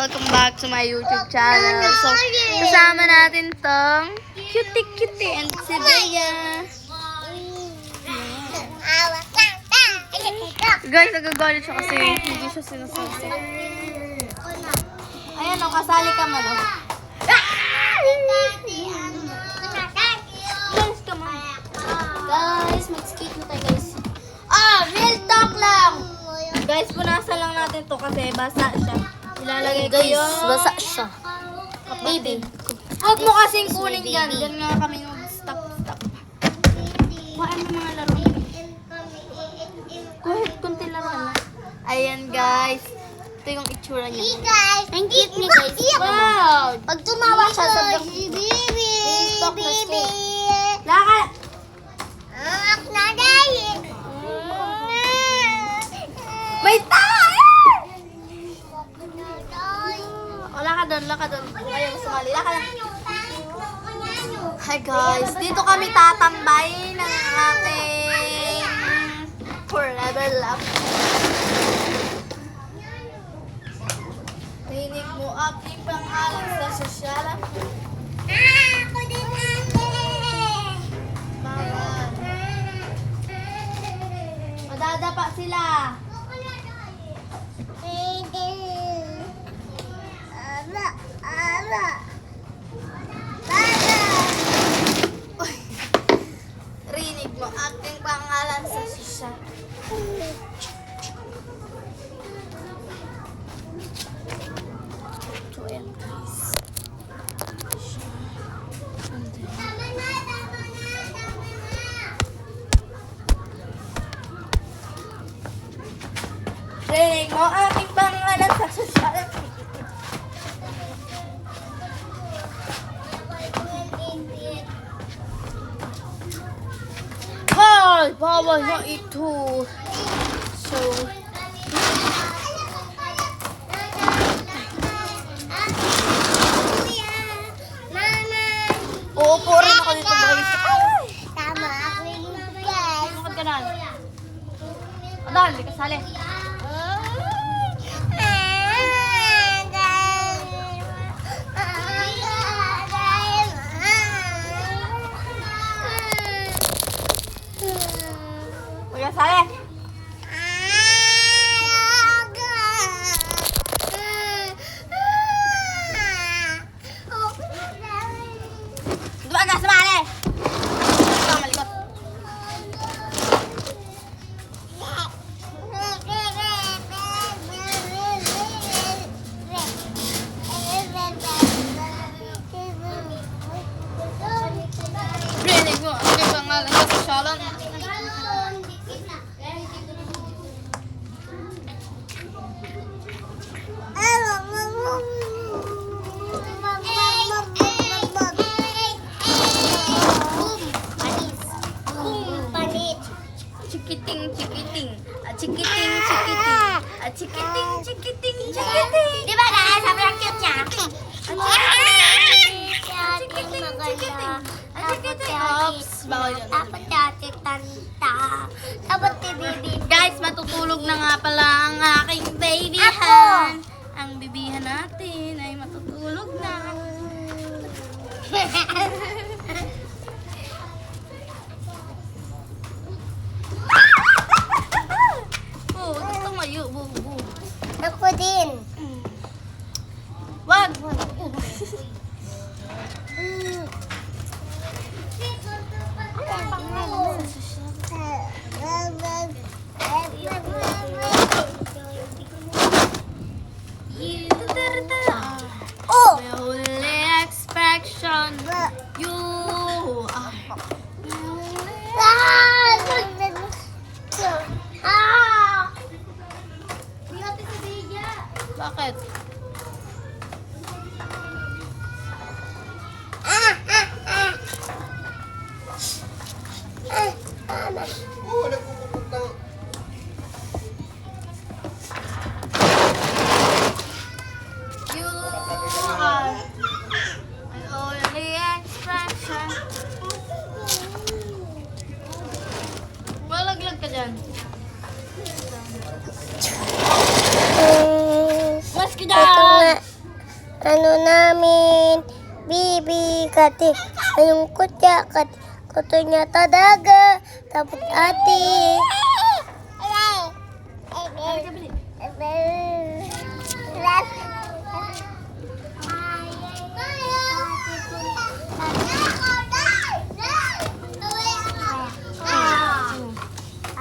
Welcome back to my YouTube channel. So, kasama natin tong cutie and si Bea. Guys, nagagalit siya kasi hindi siya sinasawsa. Ayan o, kasali ka man o. Guys, come on. Guys, mag-skate na tayo guys. Real talk lang! Guys, punasan lang natin to kasi basa siya. Ilalagay ko Guys, yung... basa siya. Baby. Huwag mo kasing kunin dyan. Dyan nga kami stop. Kuhaan mo mga laro. Kuhit, kunti laro na. Ayan guys. Ito yung itsura niya. Hey guys! Ang cute niya guys. Wow! Pag tumawa siya sa vlog. Stop na Lakad! May tayo! Lakad doon. Ayaw sumali. Lakad lang. Hi guys, dito kami tatambay ng ating forever love. Rinig mo aking pangalan sa sosyalan. Bawal. Madadapa sila. Uy. Rinig mo aking pangalan sa sosyalan. So, ayan guys. Rinig mo aking pangalan sa sosyalan. Hoy! Bawal na ito. So, uupo rin ako dito guys. Ay! Lukad ka na. Adan, di ka sali. Huwag ka sali. Huwag ka sumali. Ito, malikot. Rinig mo aking pangalan sa sosyalan. Chikiting. Chikiting. Di ba guys? Sabi ang cute niya. Oops, bawal yun. Dapat dati tanta. Dapat ti baby. Guys, matutulog na nga pala ang aking babyhan. Ako. Ang bibihan natin ay matutulog na. Oh, gusto mo yun. Ako din. Wag. Oh! My only expression, you are. Bakit? You are my only expression. Malaglag ka dyan. Mas kita! Ano namin, bibi, kati, ayong kutya, kati, kuto niya tadaga, tapos ati.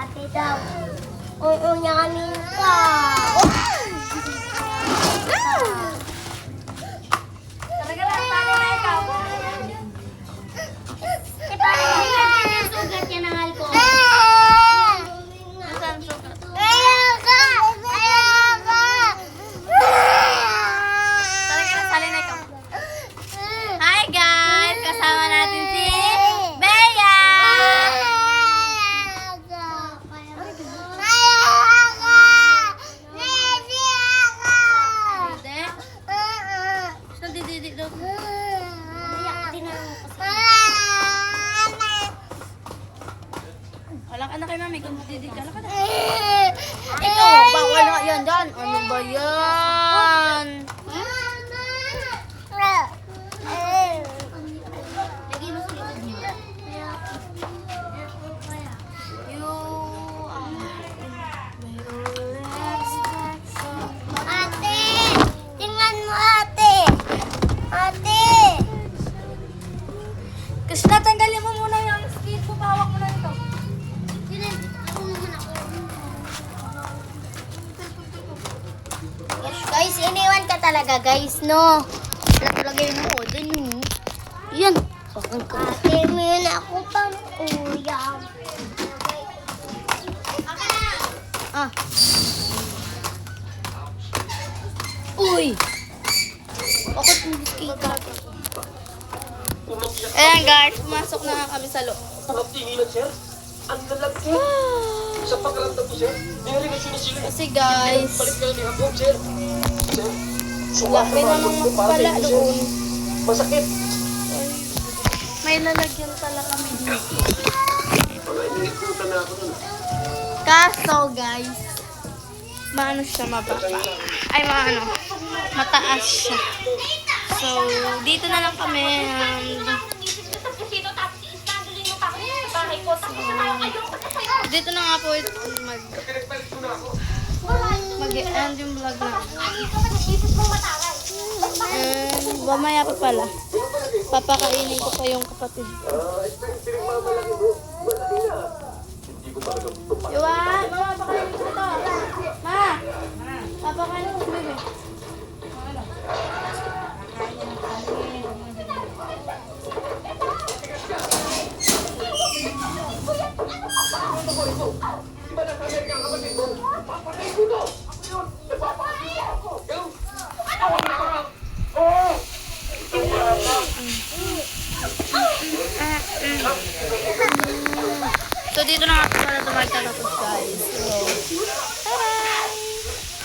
Ate daw. Oo niya kami ka. Talaga lang, talo na ikaw. Sugat niya ng alcohol. Nasaan sugat? Talaga lang, sali na ikaw. Hi guys! Kasama natin si Bea! Hindi. Siya dididi daw. Wala ka na kay mami, kung dididi ka, wala ka na. Ikaw, bawal na yan dyan. Ano ba yan? Ate! Tingnan mo, ate! Ate! Kasi natanggalin mo muna yung skin ko, pawak mo na ito. Guys, iniwan ka talaga, guys, no? Wala talaga yung order nyo. Yan. Ate, may na ako pang kuya. Ah. Uy! Bakit hindi kita? Ayan guys, pumasok na kami sa loob. Ang tingilan, sir. Ang lalaki. Sa pagkaramdam ko, sir. Dinali na sinisili. Kasi guys, Balik ka ni Hapon, sir. Sir, laki na ng makapala doon. Masakit. May lalagyan pala kami dito. Wala, iningikutan na ako nun. Kaso guys, maano siya mababa. Ay, maano, mataas siya. So, dito na lang kami. Dito na nga po mag-end yung vlog na. And mamaya pa pala. Papakainin ko pa yung kapatid. Iwan! Mama, papakainin ko ito. Ma! Papakainin ko si bebe. So, dito na nga pala ito magtatapos guys. So,